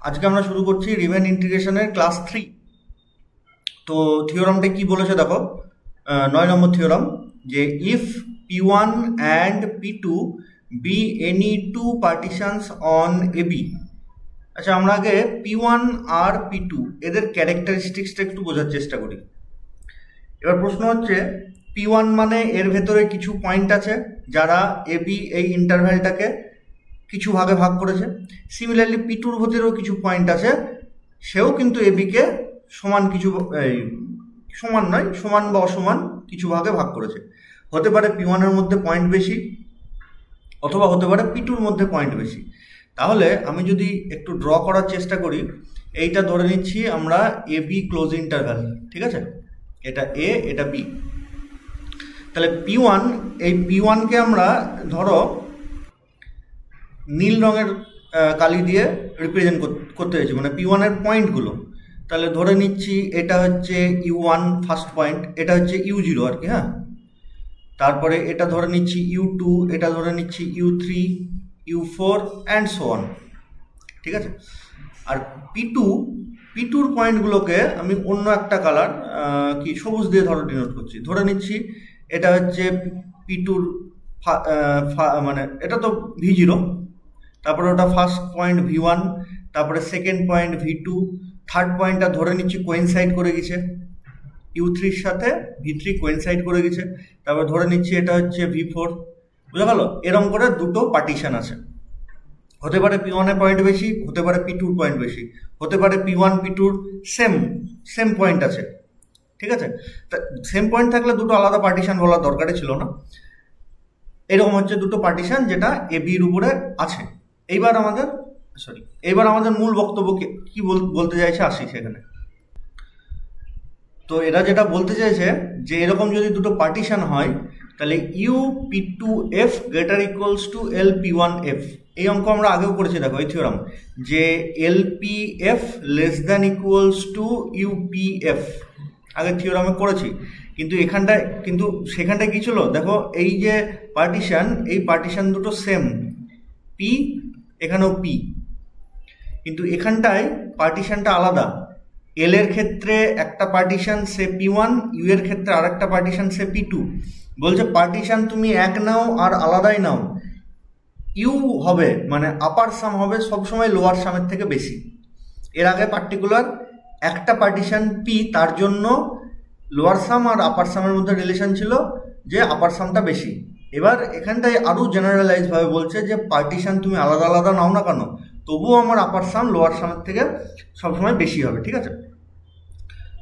আজকে আমরা শুরু করছি রিমেন ইন্টিগ্রেশনের ক্লাস 3। তো থিওরামটা কি বলেছে দেখো, 9 নম্বর থিওরাম, যে if P1 and P2 be any two partitions on AB। আচ্ছা, আমরা আগে P1 আর P2 এদের ক্যারেক্টারিস্টিক্সটা একটু বোঝার চেষ্টা করি। এবার প্রশ্ন হচ্ছে, P1 মানে এর ভেতরে কিছু পয়েন্ট আছে যারা AB এই ইন্টারভ্যালটাকে কিছু ভাগে ভাগ করেছে। সিমিলারলি P2র ভেতরেও কিছু পয়েন্ট আছে, সেও কিন্তু এবিকে সমান কিছু, সমান নয়, সমান বা অসমান কিছু ভাগে ভাগ করেছে। হতে পারে P1 এর মধ্যে পয়েন্ট বেশি, অথবা হতে পারে P2র মধ্যে পয়েন্ট বেশি। তাহলে আমি যদি একটু ড্র করার চেষ্টা করি, এইটা ধরে নিচ্ছি আমরা AB ক্লোজ ইন্টারভ্যাল, ঠিক আছে? এটা A, এটা B। তাহলে P1, এই P1কে আমরা ধরো নীল রঙের কালি দিয়ে রিপ্রেজেন্ট করতে হয়েছে, মানে P1 এর পয়েন্টগুলো। তাহলে ধরে নিচ্ছি এটা হচ্ছে U1 ফার্স্ট পয়েন্ট, এটা হচ্ছে U0 আর কি, হ্যাঁ। তারপরে এটা ধরে নিচ্ছি U2, এটা ধরে নিচ্ছি U3, U4 and so on, ঠিক আছে? আর P2র পয়েন্টগুলোকে আমি অন্য একটা কালার, কি সবুজ দিয়ে ধরো ডিনোট করছি। ধরে নিচ্ছি এটা হচ্ছে P2র মানে এটা তো V0, তারপরে ওটা ফার্স্ট পয়েন্ট V1, তারপরে সেকেন্ড পয়েন্ট V2, থার্ড পয়েন্টটা ধরে নিচ্ছি কোয়েনসাইড করে গেছে U3-র সাথে, V3 কোয়েনসাইড করে গেছে। তারপরে ধরে নিচ্ছি এটা হচ্ছে V4। বুঝা গেল? এরকম করে দুটো পার্টিশন আছে। হতে পারে P1 এর পয়েন্ট বেশি, হতে পারে P2র পয়েন্ট বেশি, হতে পারে P1 P2র সেম পয়েন্ট আছে, ঠিক আছে? তা সেম পয়েন্ট থাকলে দুটো আলাদা পার্টিশন বলার দরকারই ছিল না। এরকম হচ্ছে দুটো পার্টিশন যেটা এবির উপরে আছে। এইবার আমাদের মূল বক্তব্য কি বলতে চাইছে আসি সেখানে। তো এরা যেটা বলতে চাইছে যে এরকম যদি দুটো পার্টিশন হয়, তাহলে UP2F greater equals two LP1F। এই অঙ্ক আমরা আগেও করেছি, দেখো এই থিওরাম, যে LPF less than equals two UPF আগের থিওরামে করেছি। কিন্তু সেখানটায় কি ছিল দেখো, এই যে পার্টিশন, এই পার্টিশন দুটো সেম, P এখানেও P, কিন্তু এখানটায় পার্টিশনটা আলাদা। এল এর ক্ষেত্রে একটা পার্টিশন সে P1, ইউ এর ক্ষেত্রে আর একটা পার্টিশন সে P2। বলছে পার্টিশন তুমি এক নাও আর আলাদাই নাও, ইউ হবে মানে আপার সাম হবে সবসময় লোয়ার সামের থেকে বেশি। এর আগে পার্টিকুলার একটা পার্টিশন P, তার জন্য লোয়ার সাম আর আপার সামের মধ্যে রিলেশন ছিল যে আপার সামটা বেশি। এবার এখানটায় আরও জেনারেলাইজ ভাবে বলছে যে পার্টিশন তুমি আলাদা আলাদা নাও না কেন, তবুও আমার আপার সাম লোয়ার সামের থেকে সবসময় বেশি হবে, ঠিক আছে?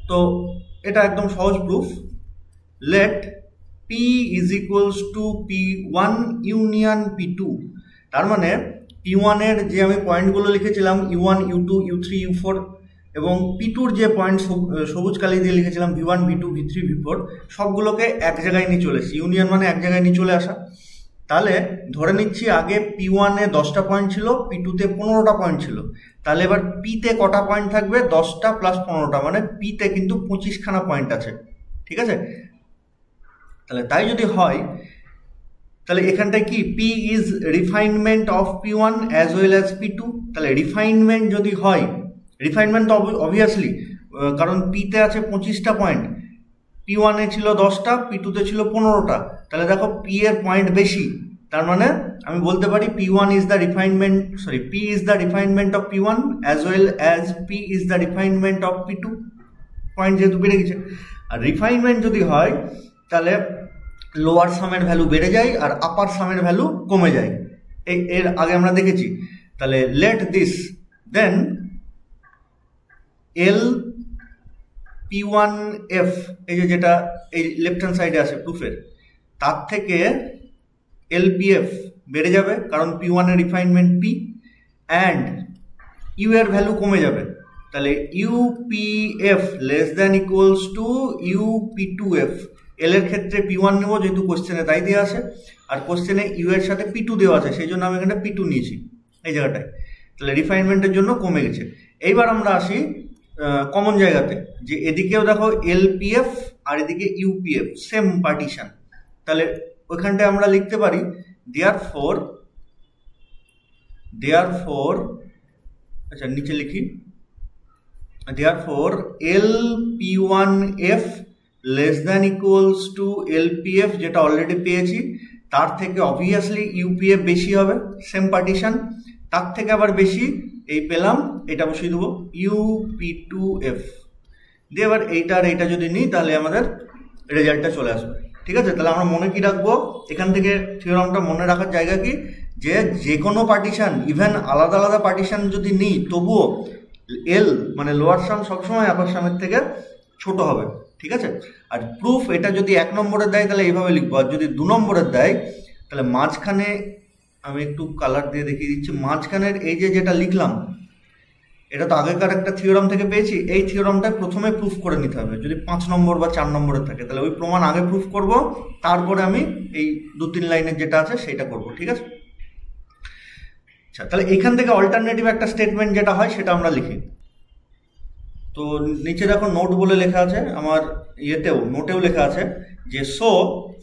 তো এটা একদম সহজ proof. Let P is equals to P1 union P2। তার মানে P1 এর যে আমি পয়েন্টগুলো লিখেছিলাম U1, U2, U3, U4, এবং P2র যে পয়েন্ট সবুজ কালি দিয়ে লিখেছিলাম V1, V2, V3, V4, সবগুলোকে এক জায়গায় নিয়ে চলে এসেছি। ইউনিয়ন মানে এক জায়গায় নিয়ে চলে আসা। তাহলে ধরে নিচ্ছি আগে P1-এ 10টা পয়েন্ট ছিল, P2-তে 15টা পয়েন্ট ছিল। তাহলে এবার P-তে কটা পয়েন্ট থাকবে? 10টা প্লাস 15টা, মানে P-তে কিন্তু 25খানা পয়েন্ট আছে, ঠিক আছে? তাহলে তাই যদি হয়, তাহলে এখানটায় কি P is refinement of P1 as well as P2। তাহলে রিফাইনমেন্ট যদি হয়, রিফাইনমেন্ট তো অবভিয়াসলি, কারণ P-তে আছে 25টা পয়েন্ট, P1-এ ছিল 10টা, P2-তে ছিল 15টা। তাহলে দেখো P এর পয়েন্ট বেশি, তার মানে আমি বলতে পারি P1 is the refinement, P is the refinement of P1 as well as P is the refinement of P2। Point যেহেতু বেড়ে গেছে, আর রিফাইনমেন্ট যদি হয় তাহলে লোয়ার সামের ভ্যালু বেড়ে যায় আর আপার সামের ভ্যালু কমে যায়। এর আগে আমরা দেখেছি। তাহলে লেট দিস দেন LP1F, এই যেটা এই লেফট হ্যান্ড সাইডে আছে প্রুফের, তার থেকে LPF বেড়ে যাবে, কারণ P1 এর রিফাইনমেন্ট P, অ্যান্ড ইউ এর ভ্যালু কমে যাবে। তাহলে UPF less than equals to UP2F। এল এর ক্ষেত্রে P1 নেবো, যেহেতু কোশ্চেনে তাই দেওয়া আছে, আর কোশ্চেনে ইউ এর সাথে P2 দেওয়া আছে, সেই জন্য আমি এখানে P2 নিয়েছি এই জায়গাটায়। তাহলে রিফাইনমেন্টের জন্য কমে গেছে। এইবার আমরা আসি কমন জায়গাতে, যে এদিকেও দেখো LPF আর এদিকে UPF সেম পার্টিশন। তাহলে ওইখানটায় আমরা লিখতে পারি দেয়ারফর আচ্ছা নিচে লিখি, therefore LP1F less than equals two LPF, যেটা অলরেডি পেয়েছি, তার থেকে অবভিয়াসলি UPF বেশি হবে, সেম পার্টিশন, তার থেকে আবার বেশি এই পেলাম, এটা বসিয়ে দেবো UP2F দিয়ে এবার এইটা আর এইটা যদি নিই তাহলে আমাদের রেজাল্টটা চলে আসবে। ঠিক আছে, তাহলে আমরা মনে কি রাখবো এখান থেকে, থিওরামটা মনে রাখার জায়গা কি, যে কোনো পার্টিশন, ইভেন আলাদা আলাদা পার্টিশন যদি নিই তবুও এল মানে লোয়ার সাম সবসময় আপার সামের থেকে ছোট হবে। ঠিক আছে, আর প্রুফ এটা যদি 1 নম্বরের দেয় তাহলে এইভাবে লিখবো, আর যদি 2 নম্বরের দেয় তাহলে মাঝখানে আমি একটু কালার দিয়ে দেখিয়ে দিচ্ছি, মাঝখানের এই যেটা লিখলাম এটা তো আগেকার একটা থিওরাম থেকে পেয়েছি, এই থিওরামটা প্রথমে প্রুফ করে নিতে হবে। যদি 5 নম্বর বা 4 নম্বরের থাকে তাহলে ওই প্রমাণ আগে প্রুফ করব, তারপরে আমি এই 2-3 লাইনের যেটা আছে সেটা করব। ঠিক আছে, আচ্ছা তাহলে এখান থেকে অল্টারনেটিভ একটা স্টেটমেন্ট যেটা হয় সেটা আমরা লিখি। তো নিচে দেখো নোট বলে লেখা আছে, আমার নোটেও লেখা আছে যে so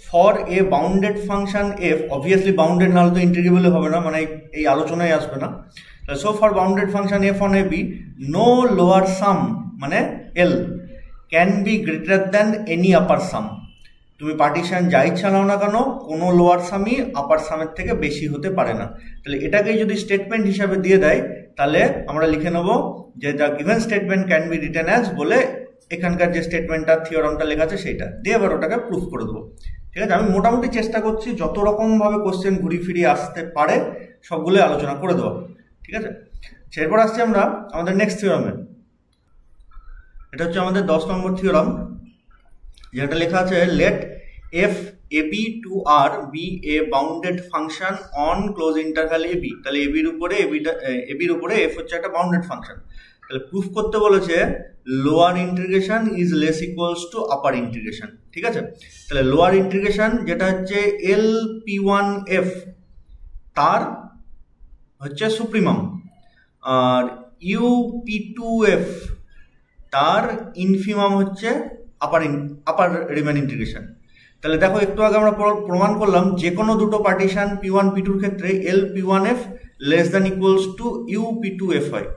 for a bounded function F, obviously bounded না হলে তো ইন্টিগ্রেবল হবে না, মানে এই আলোচনায় আসবে না। So for bounded function f on a b, no lower sum মানে L can be greater than any upper sum. তুমি পার্টিশন যা ইচ্ছা নাও না কেন, কোনো লোয়ার সামই আপার সামের থেকে বেশি হতে পারে না। তাহলে এটাকেই যদি স্টেটমেন্ট হিসাবে দিয়ে দেয় তাহলে আমরা লিখে নেব যে the given statement can be written as, বলে এখানকার যে স্টেটমেন্টটা থিওরামটা লেখা আছে সেইটা দিয়ে এবার ওটাকে প্রুফ করে দেবো। ঠিক আছে, আমি মোটামুটি চেষ্টা করছি যত রকমভাবে কোশ্চেন ঘুরি ফিরিয়ে আসতে পারে সবগুলো আলোচনা করে দেওয়া। ঠিক আছে, এরপর আসছি আমরা আমাদের নেক্সট থিওরামে। এটা হচ্ছে আমাদের 10 নম্বর থিওরাম, যেটা লেখা আছে let F A B to R be a bounded function on close interval A B. তাহলে এবির উপরে এফ হচ্ছে একটা বাউন্ডেড ফাংশন। তাহলে প্রুফ করতে বলেছে lower integration is less equals two upper integration. ঠিক আছে, তাহলে লোয়ার ইন্টিগ্রেশন যেটা হচ্ছে LP1F তার হচ্ছে সুপ্রিমাম, আর UP2F তার ইনফিমাম হচ্ছে আপার রিমেন ইন্টিগ্রেশন। তাহলে দেখো একটু আগে আমরা প্রমাণ করলাম যে কোনো দুটো পার্টিশন P1 P2 এর ক্ষেত্রে LP1F less than equals to UP2F হয়।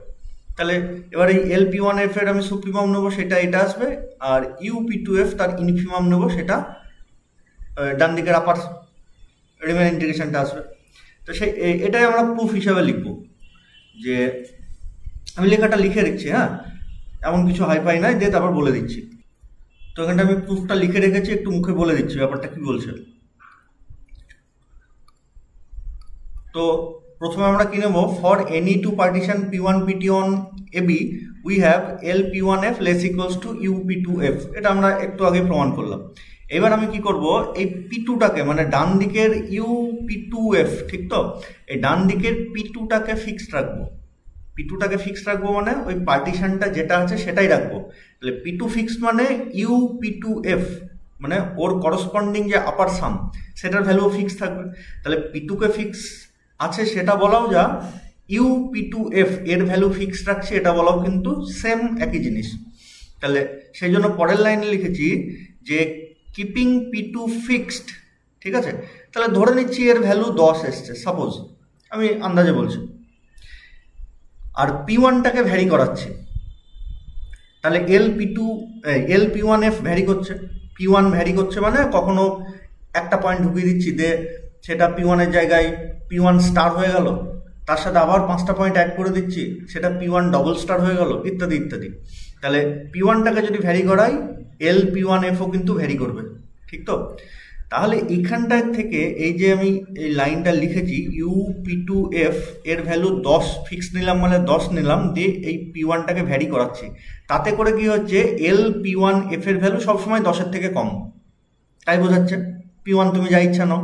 তাহলে এবার এই LP1F এর আমি সুপ্রিমাম নেবো, সেটা এটা আসবে, আর UP2F তার ইনফিমাম নেবো, সেটা ডান দিকের আপার রিমেন ইন্টিগ্রেশনটা আসবে। তো সেই এটাই আমরা প্রুফ হিসাবে লিখবো। যে আমি লেখাটা লিখে রেখেছি, হ্যাঁ এমন কিছু হাইফাই নাই, দিয়ে তারপর বলে দিচ্ছি। তো এখানটা আমি প্রুফটা লিখে রেখেছি, একটু মুখে বলে দিচ্ছি ব্যাপারটা কি বলছে। তো প্রথমে আমরা কি নেব, for any two partition P1 P2 on AB we have LP1F less equals to UP2F। এটা আমরা একটু আগে প্রমাণ করলাম। এবার আমি কি করব, এই P2টাকে মানে ডান দিকের UP2F, ঠিক তো, এই ডান দিকের P2টাকে ফিক্সড রাখবো। P2টাকে ফিক্সড রাখবো মানে ওই পার্টিশনটা যেটা আছে সেটাই রাখবো। তাহলে P2 ফিক্সড মানে UP2F মানে ওর করসপন্ডিং যে আপার সাম সেটার ভ্যালু ফিক্স থাকবে। তাহলে P2কে ফিক্স আছে সেটা বলাও যা, UP2F এর ভ্যালু ফিক্সড রাখছে এটা বলাও কিন্তু সেম একই জিনিস। তাহলে সেই জন্য পরের লাইনে লিখেছি যে কিপিং P2 ফিক্সড। ঠিক আছে, তাহলে ধরে নিচ্ছি এর ভ্যালু 10 এসছে, সাপোজ আমি আন্দাজে বলছি, আর P1টাকে ভ্যারি করাচ্ছি। তাহলে LP1F ভ্যারি করছে, P1 ভ্যারি করছে মানে কখনো একটা পয়েন্ট ঢুকিয়ে দিচ্ছি দে সেটা P1 এর জায়গায় P1 স্টার হয়ে গেল, তার সাথে আবার 5টা পয়েন্ট অ্যাড করে দিচ্ছি, সেটা P1 ডবল স্টার হয়ে গেল, ইত্যাদি ইত্যাদি। তাহলে P1টাকে যদি ভ্যারি করাই LP1Fও কিন্তু ভ্যারি করবে, ঠিক তো। তাহলে এখানটার থেকে এই যে আমি এই লাইনটা লিখেছি UP2F এর ভ্যালু 10 ফিক্স নিলাম, মানে 10 নিলাম, দিয়ে এই P1টাকে ভ্যারি করাচ্ছি। তাতে করে কি হচ্ছে, LP1F এর ভ্যালু সবসময় 10-এর থেকে কম, তাই বোঝাচ্ছে। P1 তুমি যা ইচ্ছা নাও,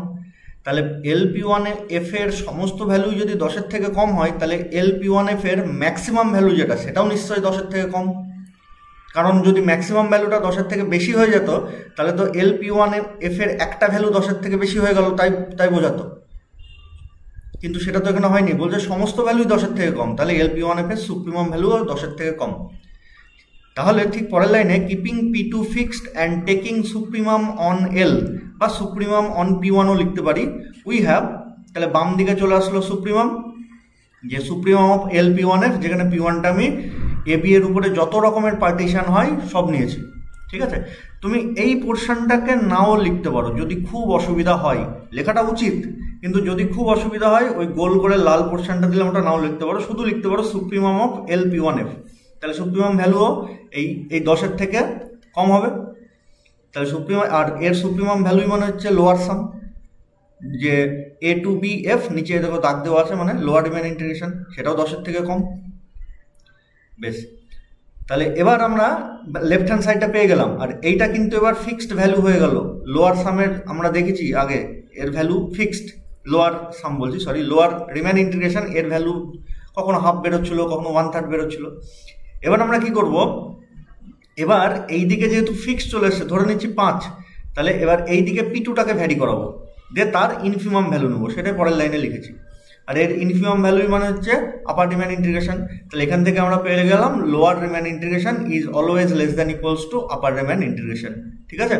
তাহলে LP1F এর সমস্ত ভ্যালু যদি 10-এর থেকে কম হয় তাহলে LP1F এর ম্যাক্সিমাম ভ্যালু যেটা সেটাও নিশ্চয়ই 10-এর থেকে কম। কারণ যদি ম্যাক্সিমাম ভ্যালুটা 10-এর থেকে বেশি হয়ে যেত তাহলে তো LP1F এর একটা ভ্যালু 10-এর থেকে বেশি হয়ে গেল, তাই বোঝাতো। কিন্তু সেটা তো এখানে হয়নি, বলছে সমস্ত ভ্যালুই 10-এর থেকে কম, তাহলে LP1F এর সুপ্রিমাম ভ্যালু 10-এর থেকে কম। তাহলে ঠিক পরের লাইনে keeping P2 fixed and taking supremum on L বা সুপ্রিমাম অন P1ও লিখতে পারি, উই হ্যাভ, তাহলে বাম দিকে চলে আসলো সুপ্রিমাম, যে supremum of L P one F, যেখানে পি ওয়ানটা আমি এ বি এর উপরে যত রকমের পার্টিশন হয় সব নিয়েছি। ঠিক আছে, তুমি এই পোর্শনটাকে নাও লিখতে পারো যদি খুব অসুবিধা হয়, লেখাটা উচিত, কিন্তু যদি খুব অসুবিধা হয় ওই গোল করে লাল পোর্শনটা দিলে ওটা নাও লিখতে পারো, শুধু লিখতে পারো supremum of L P one F. তাহলে সুপ্রিমাম ভ্যালুও এই 10-এর থেকে কম হবে। তাহলে সুপ্রিমাম, আর এর সুপ্রিমাম ভ্যালুই মানে হচ্ছে লোয়ার সাম, যে এ টু বি এফ, নিচে দেখো দাগ দেওয়া আছে মানে লোয়ার রিমেন ইন্টিগ্রেশন, সেটাও 10-এর থেকে কম। বেশ, তাহলে এবার আমরা লেফট হ্যান্ড সাইডটা পেয়ে গেলাম, আর এইটা কিন্তু এবার ফিক্সড ভ্যালু হয়ে গেল। লোয়ার সামের আমরা দেখেছি আগে, এর ভ্যালু ফিক্সড, লোয়ার সাম বলছি সরি, লোয়ার রিমেন ইন্টিগ্রেশন এর ভ্যালু কখনো হাফ বেরোচ্ছিল, কখনো 1/3 বেরোচ্ছিল। এবার আমরা কি করব, এবার এই দিকে যেহেতু ফিক্সড চলে এসছে, ধরে নিচ্ছি 5, তাহলে এবার এই দিকে পি2টাকে ভ্যারি করাবো, দিয়ে তার ইনফিমাম ভ্যালু নেবো, সেটাই পরের লাইনে লিখেছি। আর এর ইনফিমাম ভ্যালুই মানে হচ্ছে আপার রিমেন ইন্টিগ্রেশন। তাহলে এখান থেকে আমরা পেয়ে গেলাম lower remain integration is always less than equals two upper remain integration. ঠিক আছে,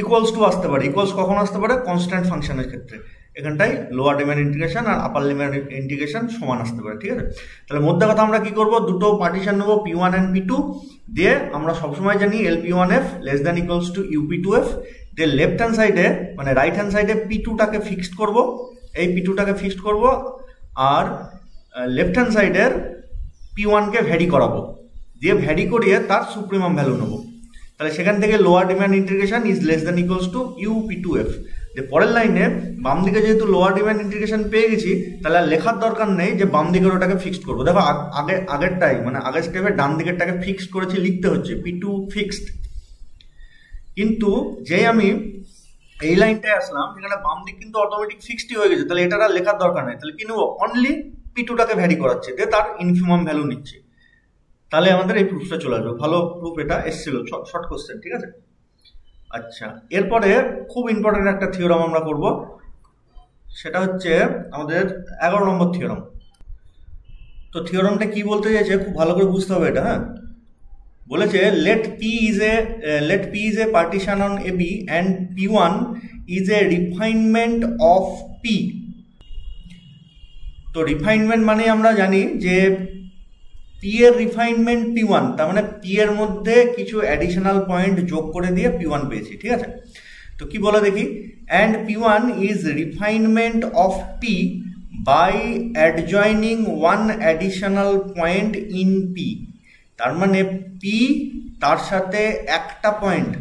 ইকুয়ালস টু আসতে পারে, ইকুয়ালস কখন আসতে পারে, কনস্ট্যান্ট ফাংশনের ক্ষেত্রে, এখানটায় লোয়ার রিমেন ইন্টিগ্রেশন আর আপার রিমেন ইন্টিগ্রেশন সমান আসতে পারে। ঠিক আছে, তাহলে মধ্যে কথা আমরা কি করব, দুটো পার্টিশন নেবো P one and P two, দিয়ে আমরা সবসময় জানি L P one F less than equals to U P two F, দিয়ে লেফট হ্যান্ড সাইডে মানে রাইট হ্যান্ড সাইডে পি টুটাকে ফিক্সড করবো, এই পি টুটাকে ফিক্সড করবো, আর লেফট হ্যান্ড সাইডের পি ওয়ানকে ভ্যারি করাবো, দিয়ে ভ্যারি করিয়ে তার সুপ্রিমাম ভ্যালু নেবো। তাহলে সেখান থেকে lower demand integration is less than equals to U P two F. যে পরের লাইনে বাম দিকে যেহেতু লোয়ার ডিম্যান্ড ইন্টিগ্রেশন পেয়ে গেছি, তাহলে আর লেখার দরকার নেই যে বাম দিকের ওটাকে ফিক্সড করবো। দেখো আগেরটাই মানে আগের স্টেপে ডান দিকেরটাকে ফিক্সড করেছি, লিখতে হচ্ছে পি টু ফিক্সড, কিন্তু যে আমি এই লাইনটায় আসলাম এখানে বাম দিক কিন্তু অটোমেটিক ফিক্সডই হয়ে গেছে, তাহলে এটা আর লেখার দরকার নেই। তাহলে কি নেবো, অনলি পি টুটাকে ভ্যারি করাচ্ছে, দিয়ে তার ইনফিমাম ভ্যালু নিচ্ছে, তাহলে আমাদের এই প্রুফটা চলে আসবে। ভালো প্রুফ, এটা এসেছিল শর্ট কোশ্চেন। ঠিক আছে, আচ্ছা এরপরে খুব ইম্পর্টেন্ট একটা থিওরাম আমরা করব, সেটা হচ্ছে আমাদের 11 নম্বর থিওরাম। তো থিওরামটা কি বলতে চাইছে খুব ভালো করে বুঝতে হবে এটা। হ্যাঁ, বলেছে let p is a partition on AB and P1 is a refinement of P। তো রিফাইনমেন্ট মানে আমরা জানি যে P এর রিফাইনমেন্ট P1, তার মানে P এর মধ্যে কিছু অ্যাডিশনাল পয়েন্ট যোগ করে দিয়ে P1 পেয়েছি। ঠিক আছে, তো কি বলে দেখি, and P1 is refinement of P by adjoining one additional point in P। তার মানে পি তার সাথে একটা পয়েন্ট,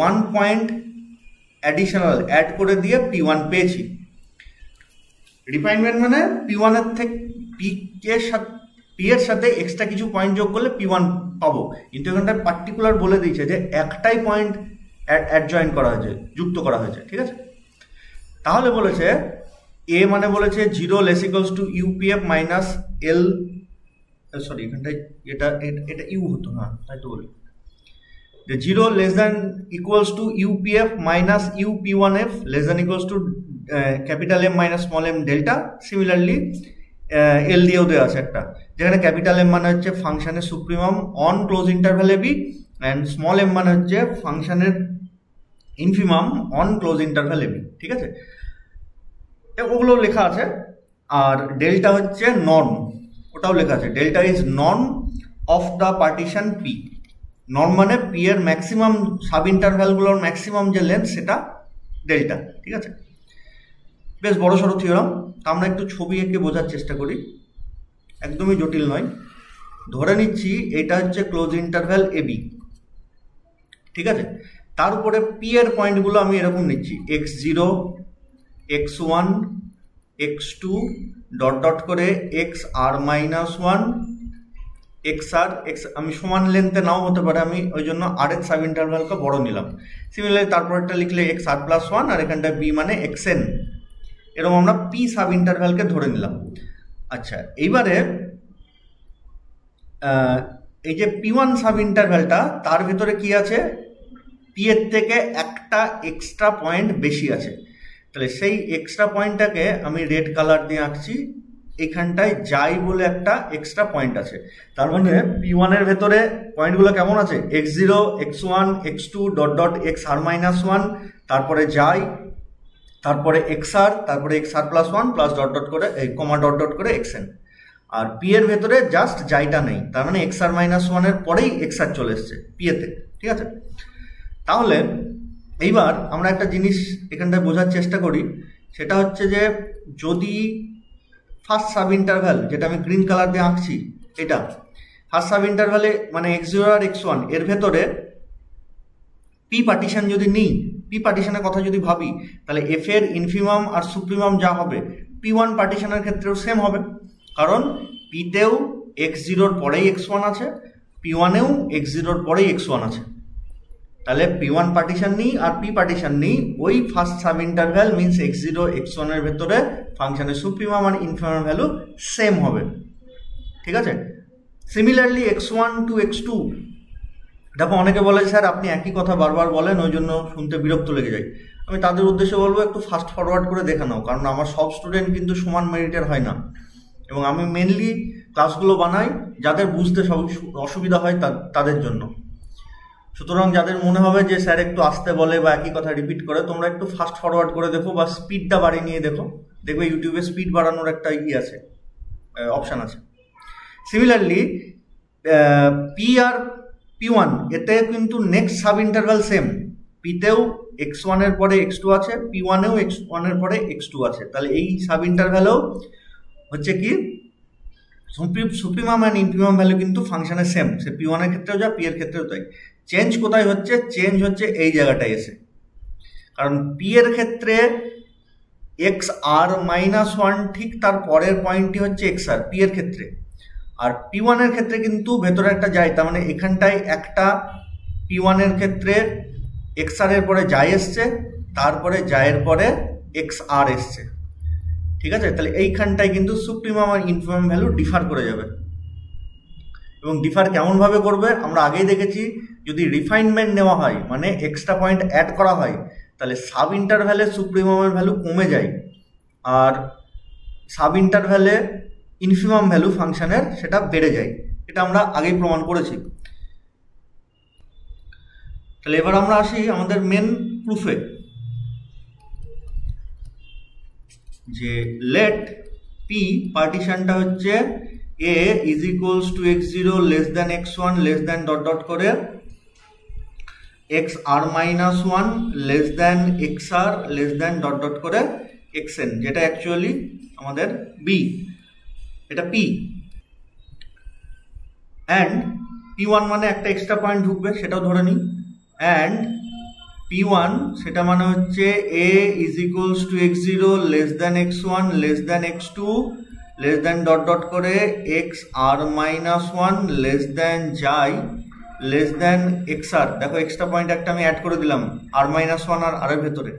1 পয়েন্ট অ্যাডিশনাল অ্যাড করে দিয়ে P1 পেয়েছি। রিফাইনমেন্ট মানে P1 এর থেকে পি এর সাথে এক্সট্রা কিছু পয়েন্ট যোগ করলে P1 পাবো, কিন্তু এখানটায় পার্টিকুলার বলে দিয়েছে যে একটাই পয়েন্ট অ্যাডজয়েন করা হয়েছে, যুক্ত করা হয়েছে। ঠিক আছে, তাহলে বলেছে এ মানে বলেছে 0 less equals to UPF minus L, sorry এখানটায় এটা ইউ হতো, হ্যাঁ তাই তো বলি, যে 0 less than equals to UPF minus ইউপি1এফ less than equals to capital M minus small M delta. Similarly L দিয়েও দেওয়া আছে একটা, যেখানে ক্যাপিটাল এম মানে হচ্ছে ফাংশনের supremum on close interval AB, and small M মানে হচ্ছে ফাংশনের infimum on close interval AB. ঠিক আছে, ওগুলো লেখা আছে। আর ডেল্টা হচ্ছে নর্ম, ওটাও লেখা আছে, delta is norm of the partition P. Norm মানে পি এর ম্যাক্সিমাম সাব ইন্টারভ্যালগুলোর ম্যাক্সিমাম যে লেন্থ সেটা ডেল্টা। ঠিক আছে, বেশ বড় সড়ো থিওরাম, তা আমরা একটু ছবি এঁকে বোঝার চেষ্টা করি, একদমই জটিল নয়। ধরে নিচ্ছি এটা হচ্ছে ক্লোজ ইন্টারভ্যাল এবি। ঠিক আছে, তার উপরে পি এর পয়েন্টগুলো আমি এরকম নিচ্ছি, x0 x1 x2 dot dot করে xr-1 xr আমি সমান লেন্থে নাও হতে পারে, আমি ওই জন্য আরেক সাব ইন্টারভ্যালকে বড় নিলাম। সিমিলারলি তারপরটা লিখলে xr+1, আর এখানটা b মানে xn, এরকম আমরা পি সাব ইন্টারভ্যালকে ধরে নিলাম। আচ্ছা এইবারে এই যে P1 সাব ইন্টারভ্যালটা, তার ভিতরে কি আছে, পি এর থেকে একটা এক্সট্রা পয়েন্ট বেশি আছে। তাহলে সেই এক্সট্রা পয়েন্টটাকে আমি রেড কালার দিয়ে আঁকছি, এখানটায় যাই বলে একটা এক্সট্রা পয়েন্ট আছে। তার মানে P1 এর ভেতরে পয়েন্টগুলো কেমন আছে, x0 x1 x2 dot dot xr-1, তারপরে যাই, তারপরে xr, তারপরে xr+1 প্লাস ডট ডট করে কমা ডট ডট করে xn। আর পি এর ভেতরে জাস্ট যাইটা নেই, তার মানে এক্স আর মাইনাস ওয়ানের পরেই এক্স আর চলে এসছে পি এতে, ঠিক আছে। তাহলে এইবার আমরা একটা জিনিস এখানটায় বোঝার চেষ্টা করি, সেটা হচ্ছে যে যদি ফার্স্ট সাব ইন্টারভ্যাল, যেটা আমি গ্রিন কালার দিয়ে আঁকছি, এটা ফার্স্ট সাব ইন্টারভ্যালে মানে x0 আর x1 এর ভেতরে পি পার্টিশন যদি নিই, পি পার্টিশনের কথা যদি ভাবি, তাহলে এফ এর ইনফিমাম আর সুপ্রিমাম যা হবে P1 পার্টিশনের ক্ষেত্রেও সেম হবে, কারণ পিতেও x0 পরেই x1 আছে, P1এও x0 পরেই x1 আছে। তাহলে P1 পার্টিশন নিই আর P পার্টিশন নিই, ওই first sub interval means x0 x1 এর ভেতরে ফাংশনের সুপ্রিমাম আর ইনফিমাম ভ্যালু সেম হবে, ঠিক আছে। সিমিলারলি x1 টু x2, দেখো অনেকে বলে স্যার আপনি একই কথা বারবার বলেন, ওই জন্য শুনতে বিরক্ত লেগে যায়। আমি তাদের উদ্দেশ্যে বলবো একটু ফাস্ট ফরওয়ার্ড করে দেখে নাও, কারণ আমার সব স্টুডেন্ট কিন্তু সমান মেরিটের হয় না, এবং আমি মেনলি ক্লাসগুলো বানাই যাদের বুঝতে সব অসুবিধা হয় তাদের জন্য। সুতরাং যাদের মনে হবে যে স্যার একটু আসতে বলে বা একই কথা রিপিট করে, তোমরা একটু ফাস্ট ফরওয়ার্ড করে দেখো বা স্পিডটা বাড়িয়ে নিয়ে দেখো, দেখবে ইউটিউবে স্পিড বাড়ানোর একটা আছে, অপশান আছে। সিমিলারলি পি আর P1 এতে কিন্তু নেক্সট সাব ইন্টারভ্যাল সেম, পিতেও x1 এর পরে x2 আছে, P1এও x1 এর পরে x2 আছে, তাহলে এই সাব ইন্টারভ্যালেও হচ্ছে কি সুপ্রিমাম অ্যান্ড ইনফিমাম ভ্যালু কিন্তু ফাংশনের সেম, সে P1 এর ক্ষেত্রেও যা পি এর ক্ষেত্রেও তাই। চেঞ্জ কোথায় হচ্ছে? চেঞ্জ হচ্ছে এই জায়গাটায় এসে, কারণ পি এর ক্ষেত্রে এক্স আর মাইনাস ওয়ান ঠিক তার পরের পয়েন্টটি হচ্ছে এক্স আর পি এর ক্ষেত্রে, আর P1 এর ক্ষেত্রে কিন্তু ভেতরে একটা যায়, তার মানে এখানটায় একটা P1 এর ক্ষেত্রে এক্স আর এর পরে যায় এসছে, তারপরে যায়ের পরে এক্স আর এসছে, ঠিক আছে। তাহলে এইখানটায় কিন্তু সুপ্রিমাম আর ইনফিমাম ভ্যালু ডিফার করে যাবে, এবং ডিফার কেমনভাবে করবে আমরা আগেই দেখেছি, যদি রিফাইনমেন্ট নেওয়া হয় মানে এক্সট্রা পয়েন্ট অ্যাড করা হয়, তাহলে সাব ইন্টারভ্যালে সুপ্রিমামের ভ্যালু কমে যায়, আর সাব ইন্টারভ্যালে ইনফিমাম ভ্যালু ফাংশনের সেটা বেড়ে যায়, এটা আমরা আগেই প্রমাণ করেছি। তাহলে এবার আমরা আসি আমাদের মেন প্রুফে, যে লেট পি পার্টিশনটা হচ্ছে a is equals two x0 less than x1 less than dot dot করে xr minus 1 less than xr less than dot dot করে xn, যেটা অ্যাকচুয়ালি আমাদের b, এটা p, অ্যান্ড p1 মানে একটা এক্সট্রা পয়েন্ট ঢুকবে সেটাও ধরে নিই, অ্যান্ড P1 সেটা মানে হচ্ছে a is equals two x0 less than x1 less than x2 less than dot dot করে xr মাইনাস 1 লেস দ্যান যাই লেস দ্যান xr, দেখো এক্সট্রা পয়েন্ট একটা আমি অ্যাড করে দিলাম r মাইনাস 1 আর r এর ভেতরে,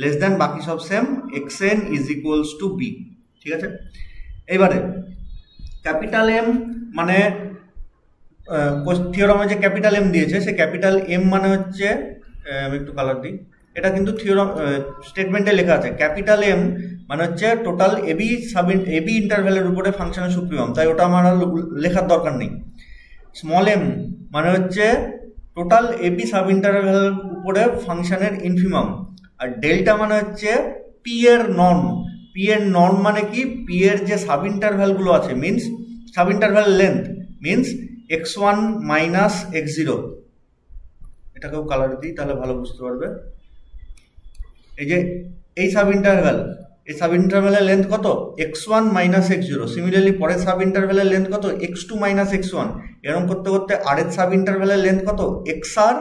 লেস দ্যান বাকি সব same xn is equals two b, ঠিক আছে। এবারে ক্যাপিটাল M মানে থিওরামে যে ক্যাপিটাল M দিয়েছে, সে ক্যাপিটাল M মানে হচ্ছে, আমি একটু কালার দিই, এটা কিন্তু থিওরাম স্টেটমেন্টে লেখা আছে, ক্যাপিটাল M মানে হচ্ছে টোটাল এবি ইন্টারভ্যালের উপরে ফাংশনের সুপ্রিমাম, তাই ওটা আমার লেখার দরকার নেই। স্মল m মানে হচ্ছে টোটাল এবি সাব ইন্টারভ্যালের উপরে ফাংশনের ইনফিমাম, আর ডেল্টা মানে হচ্ছে পি এর নর্ম। পি এর নর্ম মানে কি? পি এর যে সাব ইন্টারভ্যালগুলো আছে means sub interval length means x1 minus x0, এটাকেও কালার দিই তাহলে ভালো বুঝতে পারবে। এই যে এই সাব ইন্টারভ্যাল, এই সাব ইন্টারভ্যালের লেন্থ কত? x1 minus x0। সিমিলারলি পরের সাব ইন্টারভ্যালের লেন্থ কত? x2 minus x1। এরকম করতে করতে আরের সাব ইন্টারভ্যালের লেন্থ কত? xr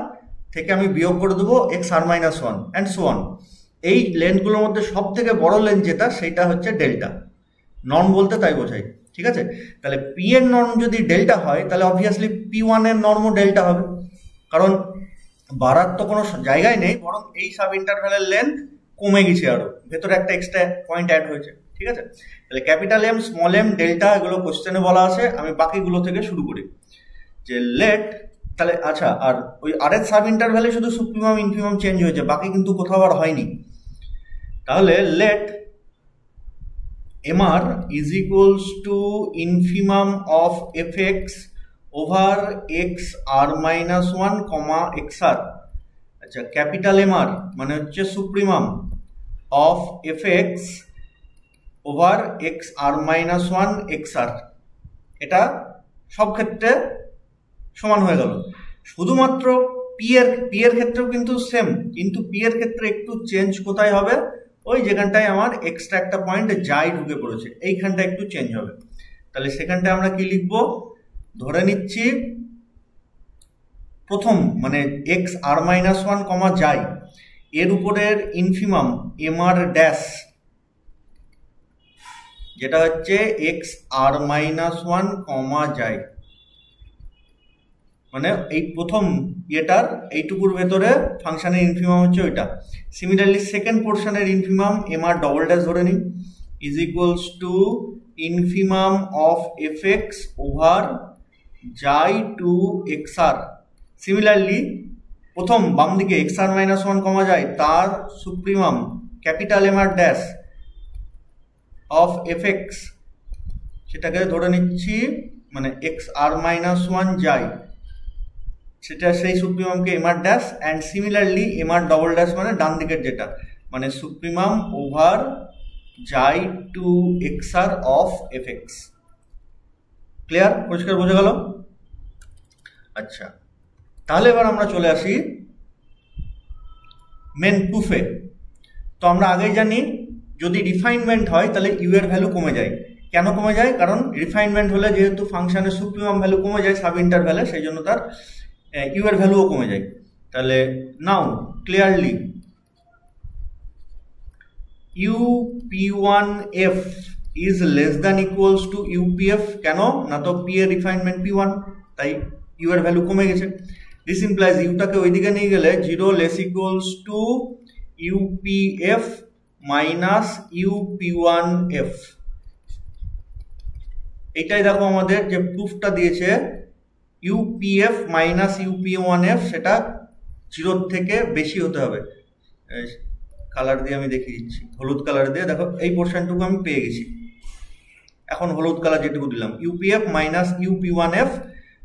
থেকে আমি বিয়োগ করে দেবো xr minus 1 and so on. এই লেন্থগুলোর মধ্যে সব থেকে বড় লেন্থ যেটা, সেটা হচ্ছে ডেল্টা। নর্ম বলতে তাই বোঝাই, ঠিক আছে। তাহলে পি এর নর্ম যদি ডেল্টা হয়, তাহলে অবভিয়াসলি P1 এর নর্মও ডেল্টা হবে, কারণ বাড়ার তো কোনো জায়গায় নেই, বরং এই সাব ইন্টারভ্যালের লেন্থ কমে গেছে, আরো ভেতরে একটা এক্সট্রা পয়েন্ট অ্যাড হয়েছে, ঠিক আছে। তাহলে capital M, small M, delta এগুলো কোশ্চেনে বলা আছে, আমি বাকিগুলো থেকে শুরু করি। যে লেট, তাহলে আচ্ছা, আর ওই আরের সাব ইন্টারভ্যালে শুধু সুপ্রিমাম ইনফিমাম চেঞ্জ হয়েছে, বাকি কিন্তু কোথাও আর হয়নি। তাহলে late mr is equals to infimum of fx over xr minus 1 comma xr। আচ্ছা, ক্যাপিটাল mr মানে হচ্ছে supremum of fx over xr minus 1 xr, এটা সব ক্ষেত্রে সমান হয়ে গেল। শুধুমাত্র পি এর ক্ষেত্রেও কিন্তু সেম, কিন্তু পি এর ক্ষেত্রে একটু চেঞ্জ কোথায় হবে, ওই যেখানটায় আমার এক্সট্রা একটা পয়েন্ট যাই ঢুকে পড়েছে এইখানটা একটু চেঞ্জ হবে। তাহলে সেখানটায় আমরা কি লিখবো, ধরে নিচ্ছি প্রথম মানে এক্স আর মাইনাস ওয়ান কমা যাই এর উপরের ইনফিমাম এম আর ড্যাশ, যেটা হচ্ছে এক্স আর মাইনাস ওয়ান কমা যাই, মানে এই প্রথম এটার এইটুকুর ভেতরে ফাংশনের ইনফিমাম হচ্ছে ওইটা। সিমিলারলি সেকেন্ড পোর্শনের infimum M R double dash ধরে নিই is equals to infimum of F X over যাই টু এক্স আর। সিমিলারলি প্রথম বাম দিকে এক্স আর মাইনাস ওয়ান কমা যায় তার supremum capital M R dash of F X, সেটাকে ধরে নিচ্ছি মানে এক্স আর মাইনাস ওয়ান যায়, সেটা সেই সুপ্রিমামকে M R dash, and similarly M R double dash মানে ডান দিকের যেটা মানে সুপ্রিমাম ওভার যাই to x r of F x. Clear, পরিষ্কার বোঝা গেল? আচ্ছা, তাহলে এবার আমরা চলে আসি মেন প্রুফে। তো আমরা আগেই জানি যদি রিফাইনমেন্ট হয় তাহলে ইউ এর ভ্যালু কমে যায়। কেন কমে যায়? কারণ রিফাইনমেন্ট হলে যেহেতু ফাংশনের সুপ্রিমাম ভ্যালু কমে যায় সাব ইন্টারভ্যালে, সেই জন্য তার ইউ এর ভ্যালুও কমে যায়। তাহলে now clearly U P one F is less than equals to UPF. কেন না, তো পি এর রিফাইনমেন্ট পি ওয়ান, তাই ইউ এর ভ্যালু কমে গেছে। দিস ইমপ্লাইজ ইউটাকে ওইদিকে নিয়ে গেলে zero less equals to UPF minus UP one F. এইটাই দেখো আমাদের যে প্রুফটা দিয়েছে UPF minus UP one F, সেটা জিরোর থেকে বেশি হতে হবে। কালার দিয়ে আমি দেখিয়ে দিচ্ছি, হলুদ কালার দিয়ে দেখো এই পোর্শনটুকু আমি পেয়ে গেছি। এখন হলুদ কালার যেটুকু দিলাম UPF minus UP one F,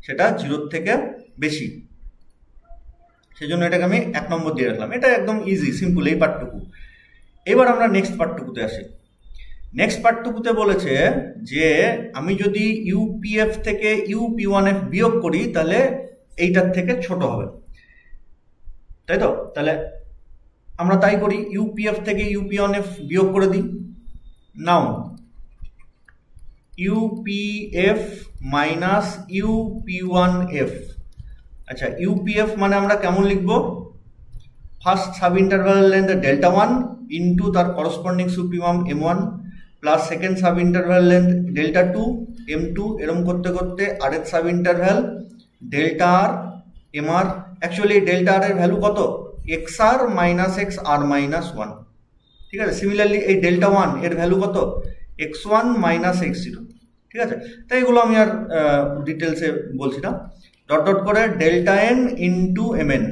সেটা জিরোর থেকে বেশি, সেই জন্য এটাকে আমি 1 নম্বর দিয়ে রাখলাম। এটা একদম ইজি সিম্পল এই পার্টটুকু। এবার আমরা নেক্সট পার্টটুকুতে আসি। নেক্সট পার্টটুকুতে বলেছে যে আমি যদি ইউপিএফ থেকে ইউপি ওয়ান এফ বিয়োগ করি তাহলে এইটার থেকে ছোট হবে, তাই তো? তাহলে আমরা তাই করি, ইউপিএফ থেকে ইউপি ওয়ান এফ বিয়োগ করে দিই। Now UPF minus UP one F. আচ্ছা, ইউপিএফ মানে আমরা কেমন লিখবো, first sub interval length delta one into তার corresponding supremum M one plus second sub interval length delta two M two, এরম করতে করতে আরেক sub interval delta R M R. Actually delta R এর ভ্যালু কত, এক্স আর minus x আর minus one, ঠিক আছে? Similarly এই ডেল্টা ওয়ান এর ভ্যালু কত, x one minus X zero, ঠিক আছে? তাই এগুলো আমি আর ডিটেলসে বলছি না। ডট ডট করে delta N into M N,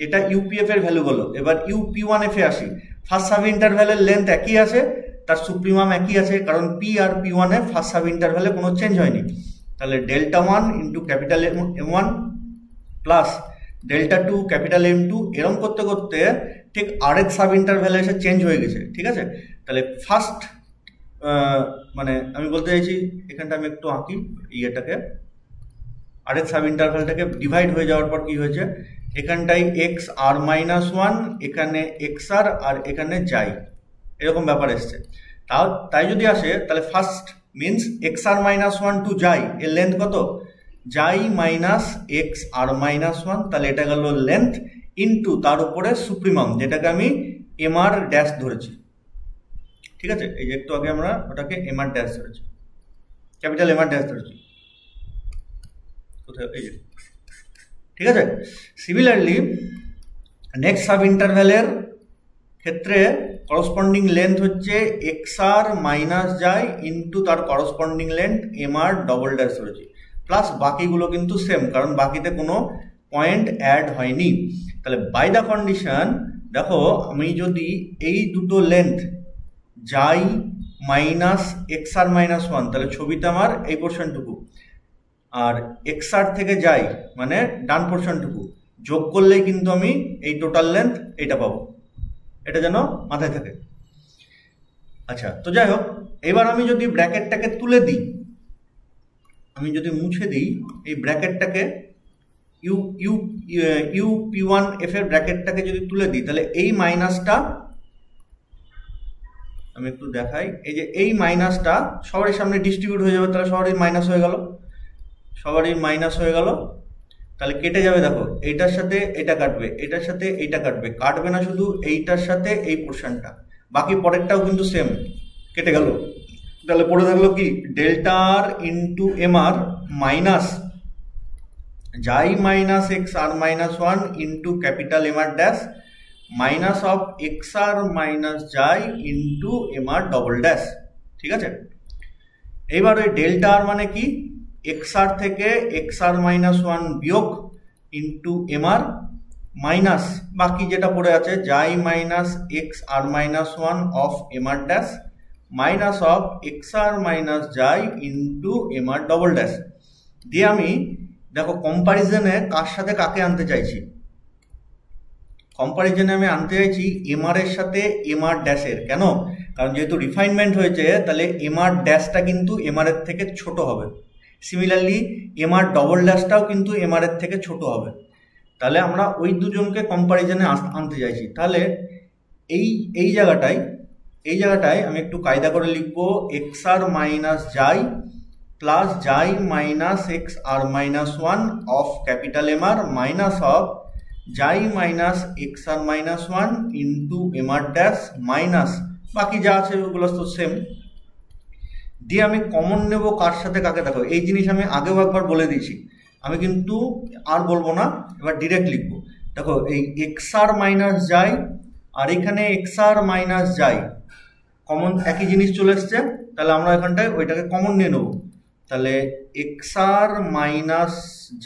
এটা ইউপিএফ এর ভ্যালু বলো। এবার ইউপি ওয়ান এফ এ আসি, ফার্স্ট সাব ইন্টারভ্যালের লেন্থ একই আছে, তার সুপ্রিমাম একই আছে, কারণ পি আর পি ওয়ান এ ফার্স্ট সাব ইন্টারভ্যালে কোনো চেঞ্জ হয়নি। তাহলে delta one into capital M one plus delta two capital M two, এরম করতে করতে ঠিক আরেক সাব ইন্টারভ্যালে এসে চেঞ্জ হয়ে গেছে, ঠিক আছে? তাহলে ফার্স্ট মানে আমি বলতে চাইছি, এখানটা আমি একটু আঁকি ইয়েটাকে, আরেক সাব ইন্টারভ্যালটাকে ডিভাইড হয়ে যাওয়ার পর কি হয়েছে, এখানটাই এক্স আর মাইনাস ওয়ান, এখানে এক্স আর, আর এখানে যাই, এরকম ব্যাপার এসছে। তাই যদি আসে তাহলে ফার্স্ট মিনস এক্স আর মাইনাস ওয়ান টু যাই, এর লেন্থ কত, যাই মাইনাস এক্স আর মাইনাস ওয়ান, তাহলে এটা গেল লেন্থ ইন্টু তার উপরে সুপ্রিমাম, যেটাকে আমি এম আর ড্যাশ ধরেছি, ঠিক আছে? এই যে একটু আগে আমরা ওটাকে এম আর ড্যাশ ধরেছি, ক্যাপিটাল এম আর ড্যাশ ধরেছি কোথায়, এই যে, ঠিক আছে? সিমিলারলি নেক্সট সাব ইন্টারভ্যালের ক্ষেত্রে করসপন্ডিং লেন্থ হচ্ছে এক্স আর মাইনাস যাই ইন্টু তার corresponding length M R double dash ধরেছি, প্লাস বাকিগুলো কিন্তু সেম, কারণ বাকিতে কোনো পয়েন্ট অ্যাড হয়নি। তাহলে বাই দ্য কন্ডিশন দেখো, আমি যদি এই দুটো লেন্থ যাই মাইনাস এক্স আর মাইনাস ওয়ান, তাহলে ছবিতে আমার এই পোর্শনটুকু, আর এক্স আর থেকে যাই মানে ডান পোর্শনটুকু যোগ করলেই কিন্তু আমি এই টোটাল লেন্থ এইটা পাবো, এটা যেন মাথায় থাকে। আচ্ছা, তো যাই হোক, এবার আমি যদি ব্র্যাকেটটাকে তুলে দিই, আমি যদি মুছে দিই এই ব্র্যাকেটটাকে ইউ পি1 এফ এর ব্র্যাকেটটাকে যদি তুলে দিই, তাহলে এই মাইনাসটা আমি একটু দেখাই, এই যে এই মাইনাসটা সবারই সামনে ডিস্ট্রিবিউট হয়ে যাবে, তাহলে সবারই মাইনাস হয়ে গেল, সবারই মাইনাস হয়ে গেল। তাহলে কেটে যাবে, দেখো এইটার সাথে এটা কাটবে, এটার সাথে এইটা কাটবে, কাটবে না শুধু এইটার সাথে এই পোর্শনটা, বাকি পরেরটাও কিন্তু সেম কেটে গেল। তাহলে পড়ে থাকলো কি delta R into M R minus xi minus x R minus one into capital M R dash minus of X R minus xi into M R double dash. ঠিক আছে, এইবার ওই ডেল্টা আর মানে কি, এক্স আর থেকে X আর minus one বিয়োগ into M R minus বাকি যেটা পড়ে আছে xi minus x R minus one of M R dash minus of X R minus xi into M R double dash দিয়ে আমি দেখো কম্পারিজনে কার সাথে কাকে আনতে চাইছি, কম্পারিজনে আমি আনতে চাইছি এম আর এর সাথে এম আর ড্যাশের। কেন? কারণ যেহেতু রিফাইনমেন্ট হয়েছে তাহলে এম আর ড্যাশটা কিন্তু এম আর এর থেকে ছোট হবে, সিমিলারলি এম আর ডবল ড্যাশটাও কিন্তু এম আর এর থেকে ছোট হবে। তাহলে আমরা ওই দুজনকে কম্পারিজনে আনতে চাইছি। তাহলে এই জায়গাটায় আমি একটু কায়দা করে লিখবো X R minus xi plus xi minus x R minus one of capital M R minus of xi minus x R minus one into M R dash minus বাকি যা আছে ওগুলো তো সেম দিয়ে আমি কমন নেব কার সাথে কাকে। দেখো এই জিনিস আমি আগেও একবার বলে দিয়েছি, আমি কিন্তু আর বলবো না, এবার ডিরেক্ট লিখবো। দেখো এই এক্স আর মাইনাস জাই আর এখানে এক্স আর মাইনাস জাই কমন একই জিনিস চলে এসছে, তাহলে আমরা এখানটায় ওইটাকে কমন নিয়ে নেবো। তাহলে এক্স আর মাইনাস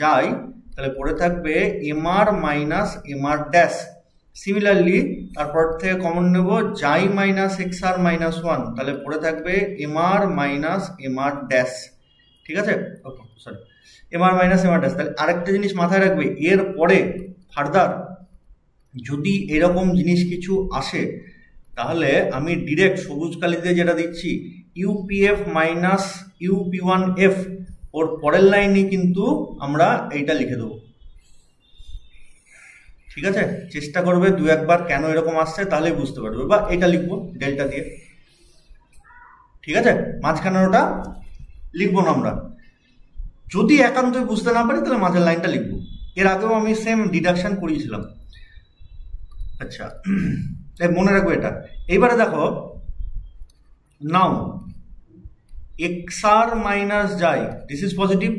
জাই তাহলে পড়ে থাকবে M R minus M R dash, similarly তারপর থেকে কমন নেব জাই মাইনাস এক্স আর মাইনাস ওয়ান তাহলে পড়ে থাকবে M R minus M R dash. ঠিক আছে, ওকে sorry M R minus M R dash. তাহলে আরেকটা জিনিস মাথায় রাখবে, এর পরে ফার্দার যদি এরকম জিনিস কিছু আসে তাহলে আমি ডিরেক্ট সবুজ কালিতে যেটা দিচ্ছি ইউপিএফ মাইনাস ইউপি1এফ ওর পরের লাইনে কিন্তু আমরা এইটা লিখে দেবো। ঠিক আছে, চেষ্টা করবে দু একবার কেন এরকম আসছে তাহলেই বুঝতে পারবে, বা এটা লিখবো ডেল্টা দিয়ে। ঠিক আছে, মাঝখানে ওটা লিখবো না আমরা, যদি একান্তই বুঝতে না পারি তাহলে মাঝের লাইনটা লিখবো। এর আগেও আমি সেম ডিডাকশন করিয়েছিলাম। আচ্ছা মনে রাখবো এটা। এইবারে দেখো নাও x R minus xi this is positive,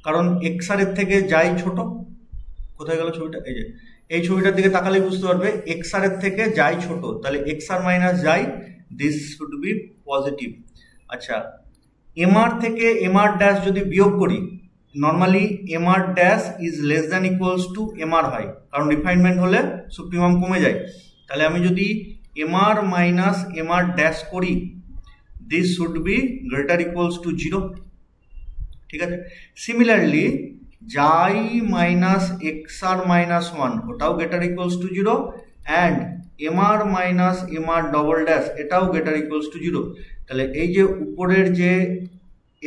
কারণ এক্স আর এর থেকে জাই ছোট। কোথায় গেল ছবিটা? এই যে এই ছবিটার দিকে তাকালেই বুঝতে পারবে এক্স আর এর থেকে জাই ছোট, তাহলে X R minus xi this should be positive. আচ্ছা এম আর থেকে এম আর ড্যাশ যদি বিয়োগ করি, normally M R dash is less than equals to M R হয়, কারণ রিফাইনমেন্ট হলে সুপ্রিমাম কমে যায়। তাহলে আমি যদি M R minus M R dash করি this should be greater equals to zero. ঠিক আছে, সিমিলারলি জাই মাইনাস এক্স আর মাইনাস ওয়ান ওটাও greater equals to zero and M R minus M R double dash এটাও greater equals to zero. তাহলে এই যে উপরের যে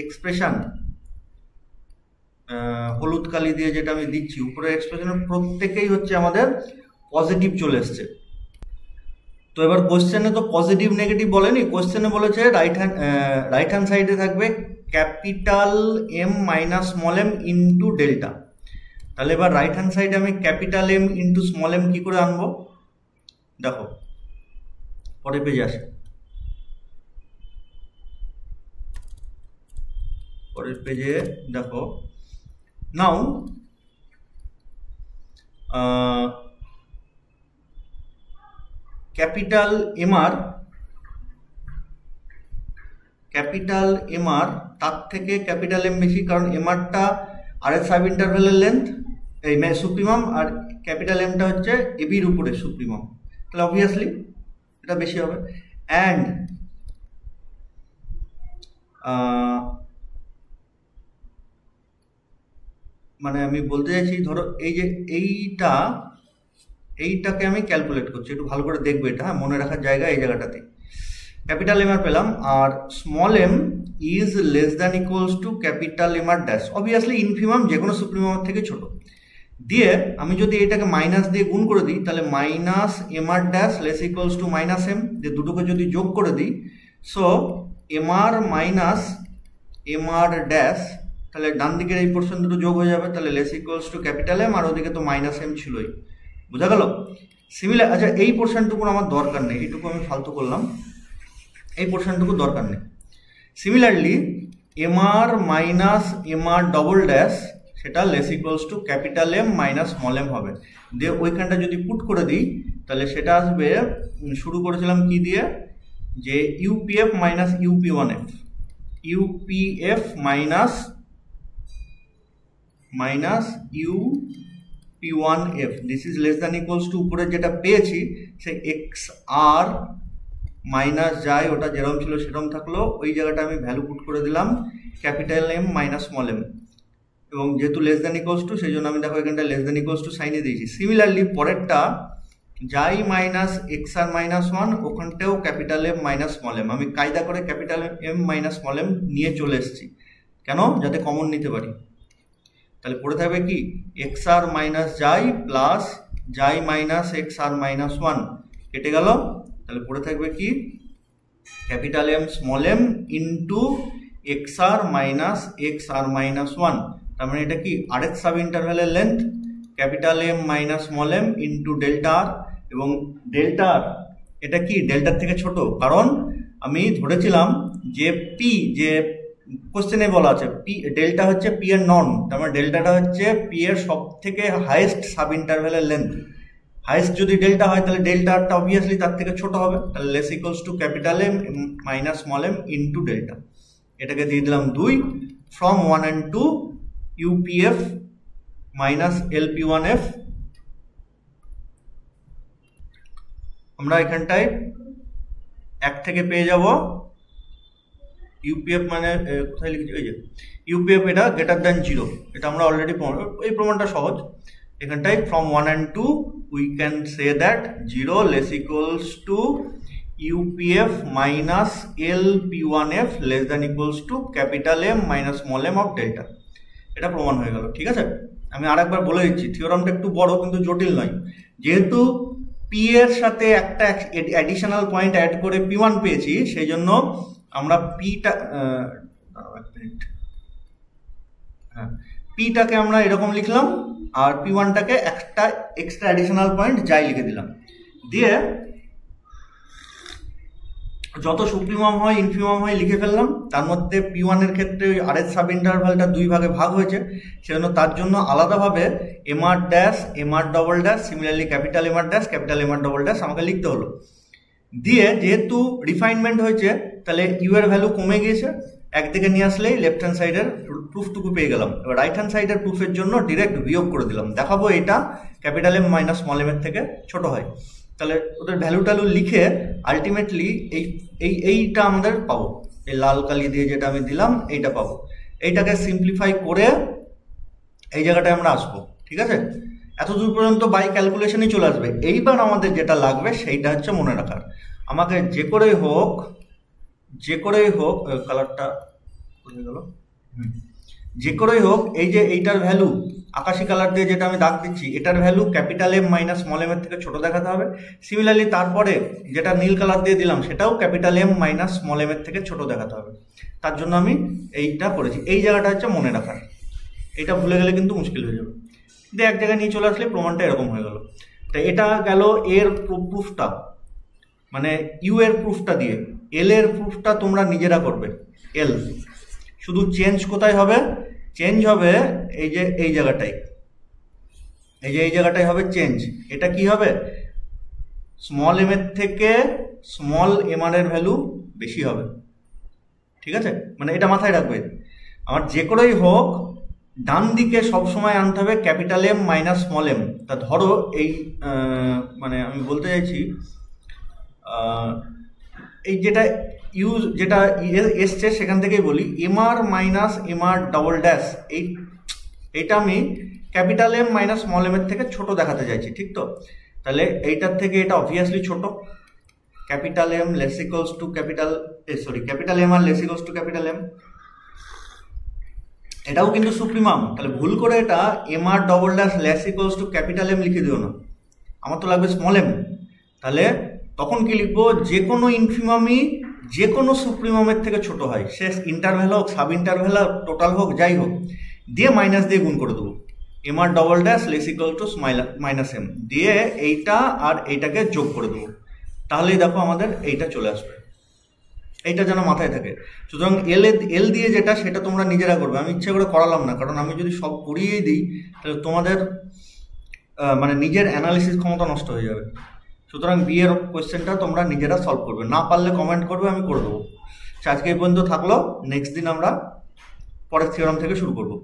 এক্সপ্রেশন হলুদ কালি দিয়ে যেটা আমি দিচ্ছি, উপরের এক্সপ্রেশনের প্রত্যেকেই হচ্ছে আমাদের পজিটিভ চলে এসছে। তো এবার কোশ্চেনে তো পজিটিভ নেগেটিভ বলেনি, কোশ্চেনে বলেছে রাইট হ্যান্ড সাইডে থাকবে capital M minus small M into delta. তাহলে এবার রাইট হ্যান্ড সাইডে আমি capital M into small M কি করে আনবো, দেখো পরের পেজে আসে, পরের পেজে দেখো নাও ক্যাপিটাল এম আর তার থেকে ক্যাপিটাল এম বেশি, কারণ এম আরটা আর এর সাব ইন্টারভ্যালের লেন্থ এই সুপ্রিমাম আর ক্যাপিটাল এমটা হচ্ছে এবির উপরে সুপ্রিমাম, তাহলে অবভিয়াসলি এটা বেশি হবে। অ্যান্ড মানে আমি বলতে চাইছি ধরো এই যে এইটাকে আমি ক্যালকুলেট করছি, একটু ভালো করে দেখবে এটা, হ্যাঁ মনে রাখার জায়গা এই জায়গাটাতে। ক্যাপিটাল এম আর পেলাম, আর small M is less than equals to capital M R dash, obviously infimum যে কোনো সুপ্রিমামের থেকে ছোট। দিয়ে আমি যদি এটাকে মাইনাস দিয়ে গুণ করে দিই, তাহলে minus M R dash less equals to minus M, দিয়ে দুটোকে যদি যোগ করে দিই, so M R minus M R dash, তাহলে ডান দিকের এই পোর্শন দুটো যোগ হয়ে যাবে, তাহলে less equals to capital M, আর ওদিকে তো মাইনাস এম ছিলই, বোঝা গেল? সিমিলার, আচ্ছা এই পোর্শনটুকুর আমার দরকার নেই, এইটুকু আমি ফালতু করলাম, এই পোর্শনটুকু দরকার নেই। Similarly M R minus M R double dash, সেটা less equals to capital M minus small M হবে। দিয়ে ওইখানটা যদি পুট করে দিই, তাহলে সেটা আসবে, শুরু করেছিলাম কি দিয়ে, যে UPF minus UP one F, UPF minus UP one F, this is less than equals two উপরে যেটা পেয়েছি সে এক্স আর মাইনাস যাই, ওটা যেরকম ছিল সেরকম থাকলো, ওই জায়গাটা আমি ভ্যালু পুট করে দিলাম capital M minus small M, এবং যেহেতু লেস দ্যান ইকুয়ালস টু সেই জন্য আমি দেখো এখানটা লেস দ্যান ইকুয়ালস টু সাইনে দিয়েছি। সিমিলারলি পরেরটা যাই মাইনাস এক্স আর মাইনাস ওয়ান, ওখানটাও capital M minus small M, আমি কায়দা করে capital M minus small M নিয়ে চলে এসেছি, কেন? যাতে কমন নিতে পারি। তাহলে পড়ে থাকবে কি এক্স আর minus y plus y minus x আর মাইনাস ওয়ান, কেটে গেল, তাহলে পড়ে থাকবে কি capital M small M into x আর মাইনাস ওয়ান, তার মানে এটা কি আরেক সাব ইন্টারভ্যালের length, capital M minus small M into delta r, এবং ডেল্টা আর এটা কি ডেল্টার থেকে ছোট, কারণ আমি ধরেছিলাম যে পি, যে কোশ্চেনে বলা আছে পি ডেল্টা হচ্ছে পি এর নন, তার মানে ডেল্টাটা হচ্ছে পি এর সব থেকে হাইয়েস্ট সাব ইন্টারভ্যালের লেন্থ, হাইয়েস্ট যদি ডেল্টা হয় তাহলে ডেল্টা আরটা অবভিয়াসলি তার থেকে ছোট হবে, তাহলে less equals to capital M minus small M into delta, এটাকে দিয়ে দিলাম 2 from 1 and 2 UPF minus LP one F. আমরা এখানটায় এক থেকে পেয়ে যাব ইউপিএফ, মানে কোথায় লিখেছি, এই যে ইউপিএফ এটা গ্রেটার দ্যান 0, এটা আমরা অলরেডি এই প্রমাণটা সহজ, এখানটায় from 1 and 2 we can say that 0 less equals to UPF minus LP one F less than equals to capital M minus small M of delta, এটা প্রমাণ হয়ে গেল। ঠিক আছে, আমি আরেকবার বলে দিচ্ছি, থিওরামটা একটু বড় কিন্তু জটিল নয়, যেহেতু পি এর সাথে একটা অ্যাডিশনাল পয়েন্ট অ্যাড করে পি ওয়ান পেয়েছি, সেই জন্য আমরা পিটাকে আমরা এরকম লিখলাম, আর পি ওয়ানটাকে একটা এক্সট্রা অ্যাডিশনাল পয়েন্ট যাই লিখে দিলাম, দিয়ে যত সুপ্রিমাম হয় ইনফিমাম হয় লিখে ফেললাম। তার মধ্যে পি ওয়ানের ক্ষেত্রে ওই আরের সাব ইন্টারভালটা 2 ভাগে ভাগ হয়েছে, সেজন্য তার জন্য আলাদাভাবে M R dash M R double dash, similarly capital M R dash capital M R double dash আমাকে লিখতে হলো। দিয়ে যেহেতু রিফাইনমেন্ট হয়েছে, তাহলে ইউ এর ভ্যালু কমে গিয়েছে, একদিকে নিয়ে আসলেই লেফট হ্যান্ড সাইডের প্রুফটুকু পেয়ে গেলাম। এবার রাইট হ্যান্ড সাইডের প্রুফের জন্য ডিরেক্ট বিয়োগ করে দিলাম, দেখাবো এটা capital M minus small M এর থেকে ছোট হয়, তাহলে ওদের ভ্যালু ট্যালু লিখে আলটিমেটলি এইটা আমাদের পাবো, এই লাল কালি দিয়ে যেটা আমি দিলাম এইটা পাবো। এইটাকে সিম্পলিফাই করে এই জায়গাটায় আমরা আসবো। ঠিক আছে, এত দূর পর্যন্ত বাই ক্যালকুলেশনই চলে আসবে। এইবার আমাদের যেটা লাগবে সেইটা হচ্ছে মনে রাখার, আমাকে যে করেই হোক কালারটা হয়ে গেল, যে করেই হোক এই যে এইটার ভ্যালু আকাশি কালার দিয়ে যেটা আমি দাগ দিচ্ছি, এটার value capital M minus small M এর থেকে ছোট দেখাতে হবে। সিমিলারলি তারপরে যেটা নীল কালার দিয়ে দিলাম সেটাও capital M minus small M এর থেকে ছোট দেখাতে হবে। তার জন্য আমি এইটা করেছি, এই জায়গাটা হচ্ছে মনে রাখার, এটা ভুলে গেলে কিন্তু মুশকিল হয়ে যাবে। দিয়ে এক জায়গায় নিয়ে চলে আসলে প্রমাণটা এরকম হয়ে গেল। তো এটা গেল এর প্রুফটা, মানে ইউ এর প্রুফটা দিয়ে। এল এর প্রুফটা তোমরা নিজেরা করবে। এল শুধু চেঞ্জ কোথায় হবে, চেঞ্জ হবে এই যে এই জায়গাটাই, এই জায়গাটাই হবে চেঞ্জ। এটা কি হবে, স্মল এম এর থেকে স্মল এম আর এর ভ্যালু বেশি হবে। ঠিক আছে, মানে এটা মাথায় রাখবে। আমার যে করেই হোক ডান দিকে সবসময় আনতে হবে capital M minus small M. তা ধরো এই মানে আমি বলতে চাইছি এই যেটা যেটা এসছে সেখান থেকেই বলি, M R minus M R double dash, এইটা আমি capital M minus small M এর থেকে ছোট দেখাতে চাইছি। ঠিক তো, তাহলে এইটার থেকে এটা অবভিয়াসলি ছোট, capital M less equals to capital M R less equals to capital M, এটাও কিন্তু সুপ্রিমাম। তাহলে ভুল করে এটা M R double dash less equals to capital M লিখে দিও না, আমার তো লাগবে স্মল এম। তাহলে তখন কি লিখবো, যে কোনো ইনফিমামই যে কোনো সুপ্রিমামের থেকে ছোট হয়, সে ইন্টারভ্যাল হোক, সাব ইন্টারভ্যাল হোক, টোটাল হোক, যাই হোক, দিয়ে মাইনাস দিয়ে গুণ করে দেবো। M R double dash less equal to minus M দিয়ে এইটা আর এইটাকে যোগ করে দেবো, তাহলেই দেখো আমাদের এইটা চলে আসবে। এইটা যেন মাথায় থাকে। সুতরাং এল দিয়ে যেটা, সেটা তোমরা নিজেরা করবে, আমি ইচ্ছে করে করালাম না, কারণ আমি যদি সব করিয়েই দিই তাহলে তোমাদের মানে নিজের অ্যানালিসিস ক্ষমতা নষ্ট হয়ে যাবে। সুতরাং বি এর কোয়েশ্চেনটা তোমরা নিজেরা সলভ করবে, না পারলে কমেন্ট করবে, আমি করে দেবো। আজকে এই পর্যন্ত থাকলো, নেক্সট দিন আমরা পরের থিওরাম থেকে শুরু করবো।